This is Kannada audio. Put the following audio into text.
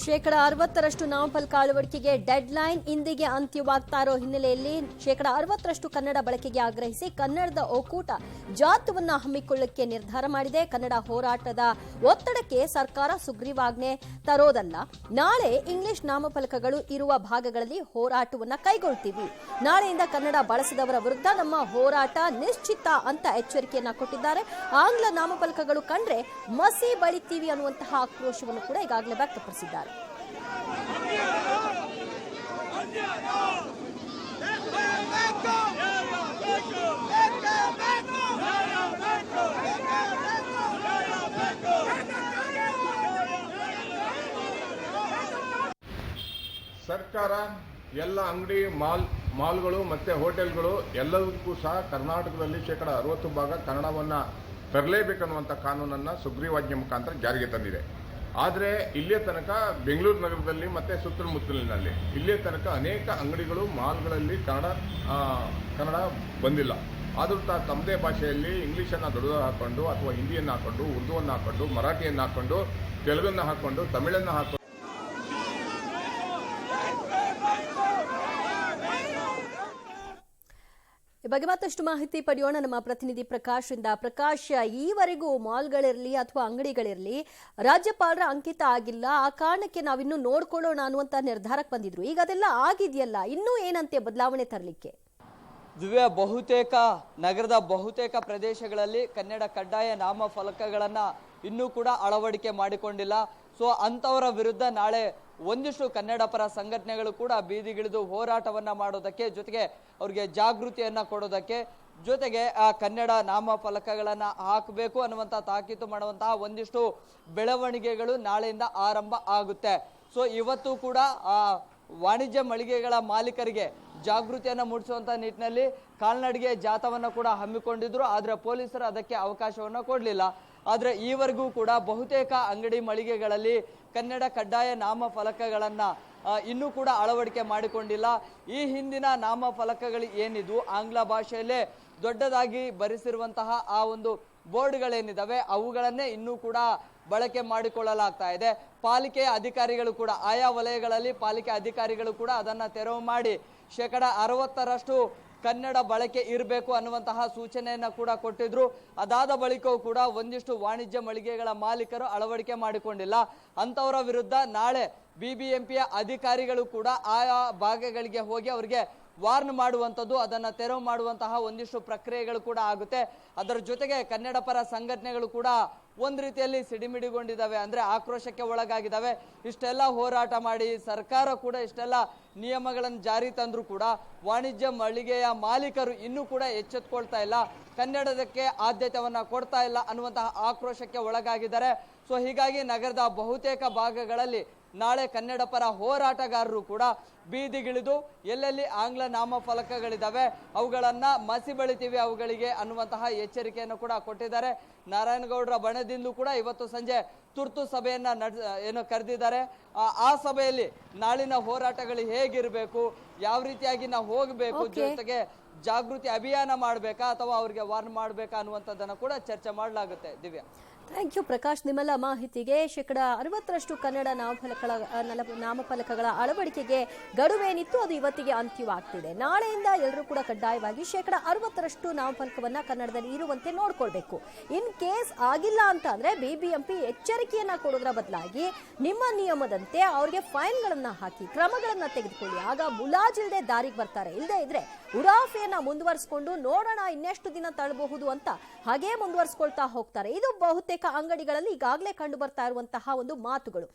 60% ನಾಮಫಲಕ ಅಳವಡಿಕೆಗೆ ಡೆಡ್ ಲೈನ್ ಇಂದಿಗೆ ಅಂತ್ಯವಾಗ್ತಾ ಇರೋ ಹಿನ್ನೆಲೆಯಲ್ಲಿ 60% ಕನ್ನಡ ಬಳಕೆಗೆ ಆಗ್ರಹಿಸಿ ಕನ್ನಡದ ಒಕ್ಕೂಟ ಜಾಥಾವನ್ನ ಹಮ್ಮಿಕೊಳ್ಳಕ್ಕೆ ನಿರ್ಧಾರ ಮಾಡಿದೆ. ಕನ್ನಡ ಹೋರಾಟದ ಒತ್ತಡಕ್ಕೆ ಸರ್ಕಾರ ಸುಗ್ರೀವಾಜ್ಞೆ ತರೋದಲ್ಲ, ನಾಳೆ ಇಂಗ್ಲಿಷ್ ನಾಮಫಲಕಗಳು ಇರುವ ಭಾಗಗಳಲ್ಲಿ ಹೋರಾಟವನ್ನ ಕೈಗೊಳ್ತೀವಿ. ನಾಳೆಯಿಂದ ಕನ್ನಡ ಬಳಸಿದವರ ವಿರುದ್ಧ ನಮ್ಮ ಹೋರಾಟ ನಿಶ್ಚಿತ ಅಂತ ಎಚ್ಚರಿಕೆಯನ್ನ ಕೊಟ್ಟಿದ್ದಾರೆ. ಆಂಗ್ಲ ನಾಮಫಲಕಗಳು ಕಂಡ್ರೆ ಮಸಿ ಬಳಿತೀವಿ ಅನ್ನುವಂತಹ ಆಕ್ರೋಶವನ್ನು ಕೂಡ ಈಗಾಗಲೇ ವ್ಯಕ್ತಪಡಿಸಿದ್ದಾರೆ. ಸರ್ಕಾರ ಎಲ್ಲ ಅಂಗಡಿ ಮಾಲ್ಗಳು ಮತ್ತು ಹೋಟೆಲ್ಗಳು ಎಲ್ಲದಕ್ಕೂ ಸಹ ಕರ್ನಾಟಕದಲ್ಲಿ 60% ಭಾಗ ಕನ್ನಡವನ್ನು ತರಲೇಬೇಕನ್ನುವಂಥ ಕಾನೂನನ್ನು ಸುಗ್ರೀವಾಜ್ಞೆ ಮುಖಾಂತರ ಜಾರಿಗೆ ತಂದಿದೆ. ಆದರೆ ಇಲ್ಲಿಯ ತನಕ ಬೆಂಗಳೂರು ನಗರದಲ್ಲಿ ಮತ್ತು ಸುತ್ತಮುತ್ತಲಿನಲ್ಲಿ ಇಲ್ಲಿಯ ತನಕ ಅನೇಕ ಅಂಗಡಿಗಳು ಮಾಲ್ಗಳಲ್ಲಿ ಕನ್ನಡ ಬಂದಿಲ್ಲ. ಆದರೂ ತಮ್ಮದೇ ಭಾಷೆಯಲ್ಲಿ ಇಂಗ್ಲೀಷನ್ನು ದೊಡ್ಡ ಹಾಕ್ಕೊಂಡು ಅಥವಾ ಹಿಂದಿಯನ್ನು ಹಾಕ್ಕೊಂಡು ಉರ್ದುವನ್ನು ಹಾಕ್ಕೊಂಡು ಮರಾಠಿಯನ್ನು ಹಾಕ್ಕೊಂಡು ತೆಲುಗನ್ನು ಹಾಕ್ಕೊಂಡು ತಮಿಳನ್ನು ಹಾಕ್ಕೊಂಡು ಈ ಬಗ್ಗೆ ಮತ್ತಷ್ಟು ಮಾಹಿತಿ ಪಡೆಯೋಣ ನಮ್ಮ ಪ್ರತಿನಿಧಿ ಪ್ರಕಾಶ್ ಇಂದ. ಪ್ರಕಾಶ್, ಈವರೆಗೂ ಮಾಲ್ಗಳಿರಲಿ ಅಥವಾ ಅಂಗಡಿಗಳಿರಲಿ ರಾಜ್ಯಪಾಲರ ಅಂಕಿತ ಆಗಿಲ್ಲ, ಆ ಕಾರಣಕ್ಕೆ ನಾವಿನ್ನೂ ನೋಡ್ಕೊಳ್ಳೋಣ ಅನ್ನುವಂತ ನಿರ್ಧಾರಕ್ಕೆ ಬಂದಿದ್ರು. ಈಗ ಅದೆಲ್ಲ ಆಗಿದೆಯಲ್ಲ, ಇನ್ನೂ ಏನಂತೆ ಬದಲಾವಣೆ ತರಲಿಕ್ಕೆ? ದಿವ್ಯ, ನಗರದ ಬಹುತೇಕ ಪ್ರದೇಶಗಳಲ್ಲಿ ಕನ್ನಡ ಕಡ್ಡಾಯ ನಾಮಫಲಕಗಳನ್ನ ಇನ್ನೂ ಕೂಡ ಅಳವಡಿಕೆ ಮಾಡಿಕೊಂಡಿಲ್ಲ. ಸೊ ಅಂತವರ ವಿರುದ್ಧ ನಾಳೆ ಒಂದಿಷ್ಟು ಕನ್ನಡ ಪರ ಸಂಘಟನೆಗಳು ಕೂಡ ಬೀದಿಗಿಳಿದು ಹೋರಾಟವನ್ನ ಮಾಡೋದಕ್ಕೆ, ಜೊತೆಗೆ ಅವ್ರಿಗೆ ಜಾಗೃತಿಯನ್ನ ಕೊಡೋದಕ್ಕೆ, ಜೊತೆಗೆ ಆ ಕನ್ನಡ ನಾಮಫಲಕಗಳನ್ನ ಹಾಕಬೇಕು ಅನ್ನುವಂಥ ತಾಕೀತು ಮಾಡುವಂತಹ ಒಂದಿಷ್ಟು ಬೆಳವಣಿಗೆಗಳು ನಾಳೆಯಿಂದ ಆರಂಭ ಆಗುತ್ತೆ. ಸೊ ಇವತ್ತು ಕೂಡ ಆ ವಾಣಿಜ್ಯ ಮಳಿಗೆಗಳ ಮಾಲೀಕರಿಗೆ ಜಾಗೃತಿಯನ್ನು ಮೂಡಿಸುವಂತ ನಿಟ್ಟಿನಲ್ಲಿ ಕಾಲ್ನಡಿಗೆ ಜಾಥಾವನ್ನು ಕೂಡ ಹಮ್ಮಿಕೊಂಡಿದ್ರು. ಆದರೆ ಪೊಲೀಸರು ಅದಕ್ಕೆ ಅವಕಾಶವನ್ನು ಕೊಡಲಿಲ್ಲ. ಆದರೆ ಈವರೆಗೂ ಕೂಡ ಬಹುತೇಕ ಅಂಗಡಿ ಮಳಿಗೆಗಳಲ್ಲಿ ಕನ್ನಡ ಕಡ್ಡಾಯ ನಾಮಫಲಕಗಳನ್ನ ಇನ್ನೂ ಕೂಡ ಅಳವಡಿಕೆ ಮಾಡಿಕೊಂಡಿಲ್ಲ. ಈ ಹಿಂದಿನ ನಾಮಫಲಕಗಳು ಏನಿದ್ವು, ಆಂಗ್ಲ ಭಾಷೆಯಲ್ಲೇ ದೊಡ್ಡದಾಗಿ ಬರೆಸಿರುವಂತಹ ಆ ಒಂದು ಬೋರ್ಡ್ಗಳೇನಿದಾವೆ ಅವುಗಳನ್ನೇ ಇನ್ನೂ ಕೂಡ ಬಳಕೆ ಮಾಡಿಕೊಳ್ಳಲಾಗ್ತಾ ಇದೆ. ಪಾಲಿಕೆಯ ಅಧಿಕಾರಿಗಳು ಕೂಡ ಆಯಾ ವಲಯಗಳಲ್ಲಿ ಪಾಲಿಕೆ ಅಧಿಕಾರಿಗಳು ಕೂಡ ಅದನ್ನ ತೆರವು ಮಾಡಿ 60% ಕನ್ನಡ ಬಳಕೆ ಇರಬೇಕು ಅನ್ನುವಂತಹ ಸೂಚನೆಯನ್ನ ಕೂಡ ಕೊಟ್ಟಿದ್ರು. ಅದಾದ ಬಳಿಕವೂ ಕೂಡ ಒಂದಿಷ್ಟು ವಾಣಿಜ್ಯ ಮಳಿಗೆಗಳ ಮಾಲೀಕರು ಅಳವಡಿಕೆ ಮಾಡಿಕೊಂಡಿಲ್ಲ. ಅಂತವರ ವಿರುದ್ಧ ನಾಳೆ ಬಿಬಿಎಂಪಿಯ ಅಧಿಕಾರಿಗಳು ಕೂಡ ಆಯಾ ಭಾಗಗಳಿಗೆ ಹೋಗಿ ಅವರಿಗೆ ವಾರ್ನ್ ಮಾಡುವಂಥದ್ದು, ಅದನ್ನ ತೆರವು ಮಾಡುವಂತಹ ಒಂದಿಷ್ಟು ಪ್ರಕ್ರಿಯೆಗಳು ಕೂಡ ಆಗುತ್ತೆ. ಅದರ ಜೊತೆಗೆ ಕನ್ನಡ ಪರ ಸಂಘಟನೆಗಳು ಕೂಡ ಒಂದ್ ರೀತಿಯಲ್ಲಿ ಸಿಡಿಮಿಡಿಗೊಂಡಿದ್ದಾವೆ, ಅಂದ್ರೆ ಆಕ್ರೋಶಕ್ಕೆ ಒಳಗಾಗಿದ್ದಾವೆ. ಇಷ್ಟೆಲ್ಲ ಹೋರಾಟ ಮಾಡಿ ಸರ್ಕಾರ ಕೂಡ ಇಷ್ಟೆಲ್ಲ ನಿಯಮಗಳನ್ನು ಜಾರಿ ತಂದ್ರು ಕೂಡ ವಾಣಿಜ್ಯ ಮಳಿಗೆಯ ಮಾಲೀಕರು ಇನ್ನೂ ಕೂಡ ಎಚ್ಚೆತ್ಕೊಳ್ತಾ ಇಲ್ಲ, ಕನ್ನಡದಕ್ಕೆ ಆದ್ಯತೆಯನ್ನ ಕೊಡ್ತಾ ಇಲ್ಲ ಅನ್ನುವಂತಹ ಆಕ್ರೋಶಕ್ಕೆ ಒಳಗಾಗಿದ್ದಾರೆ. ಸೊ ಹೀಗಾಗಿ ನಗರದ ಬಹುತೇಕ ಭಾಗಗಳಲ್ಲಿ ನಾಳೆ ಕನ್ನಡ ಪರ ಹೋರಾಟಗಾರರು ಕೂಡ ಬೀದಿಗಿಳಿದು ಎಲ್ಲೆಲ್ಲಿ ಆಂಗ್ಲ ನಾಮಫಲಕಗಳಿದಾವೆ ಅವುಗಳನ್ನ ಮಸಿ ಬಳಿತೀವಿ ಅವುಗಳಿಗೆ ಅನ್ನುವಂತಹ ಎಚ್ಚರಿಕೆಯನ್ನು ಕೂಡ ಕೊಟ್ಟಿದ್ದಾರೆ. ನಾರಾಯಣಗೌಡರ ಬಣದಿಂದ ಕೂಡ ಇವತ್ತು ಸಂಜೆ ತುರ್ತು ಸಭೆಯನ್ನ ಕರೆದಿದ್ದಾರೆ. ಆ ಸಭೆಯಲ್ಲಿ ನಾಳಿನ ಹೋರಾಟಗಳು ಹೇಗಿರಬೇಕು, ಯಾವ ರೀತಿಯಾಗಿ ನಾವು ಹೋಗಬೇಕು, ಜೊತೆಗೆ ಜಾಗೃತಿ ಅಭಿಯಾನ ಮಾಡಬೇಕಾ ಅಥವಾ ಅವ್ರಿಗೆ ವಾರ್ನ್ ಮಾಡಬೇಕಾ ಅನ್ನುವಂಥದ್ದನ್ನು ಕೂಡ ಚರ್ಚೆ ಮಾಡಲಾಗುತ್ತೆ. ದಿವ್ಯಾ, ಥ್ಯಾಂಕ್ ಯು ಪ್ರಕಾಶ್, ನಿಮ್ಮೆಲ್ಲ ಮಾಹಿತಿಗೆ. 60% ಕನ್ನಡ ನಾಮಫಲಕಗಳ ಅಳವಡಿಕೆಗೆ ಗಡುವೇನಿತ್ತು ಅದು ಇವತ್ತಿಗೆ ಅಂತ್ಯವಾಗ್ತಿದೆ. ನಾಳೆಯಿಂದ ಎಲ್ಲರೂ ಕೂಡ ಕಡ್ಡಾಯವಾಗಿ 60% ನಾಮಫಲಕವನ್ನ ಕನ್ನಡದಲ್ಲಿ ಇರುವಂತೆ ನೋಡ್ಕೊಳ್ಬೇಕು. ಇನ್ ಕೇಸ್ ಆಗಿಲ್ಲ ಅಂತ ಅಂದ್ರೆ ಬಿಬಿಎಂಪಿ ಎಚ್ಚರಿಕೆಯನ್ನ ಕೊಡೋದ್ರ ಬದಲಾಗಿ ನಿಮ್ಮ ನಿಯಮದಂತೆ ಅವ್ರಿಗೆ ಫೈನ್ಗಳನ್ನ ಹಾಕಿ ಕ್ರಮಗಳನ್ನ ತೆಗೆದುಕೊಳ್ಳಿ. ಆಗ ಮುಲಾಜಿಲ್ದೆ ದಾರಿಗೆ ಬರ್ತಾರೆ. ಇಲ್ಲದೆ ಇದ್ರೆ ಉಡಾಫೆಯನ್ನ ಮುಂದುವರಿಸಿಕೊಂಡು ನೋಡೋಣ ಇನ್ನೆಷ್ಟು ದಿನ ತಳ್ಳಬಹುದು ಅಂತ ಹಾಗೇ ಮುಂದುವರಿಸಿಕೊಳ್ತಾ ಹೋಗ್ತಾರೆ. ಇದು ಬಹುತೇಕ ಅಂಗಡಿಗಳಲ್ಲಿ ಈಗಾಗಲೇ ಕಂಡು ಬರ್ತಾ ಇರುವಂತಹ ಒಂದು ಮಾತುಗಳು.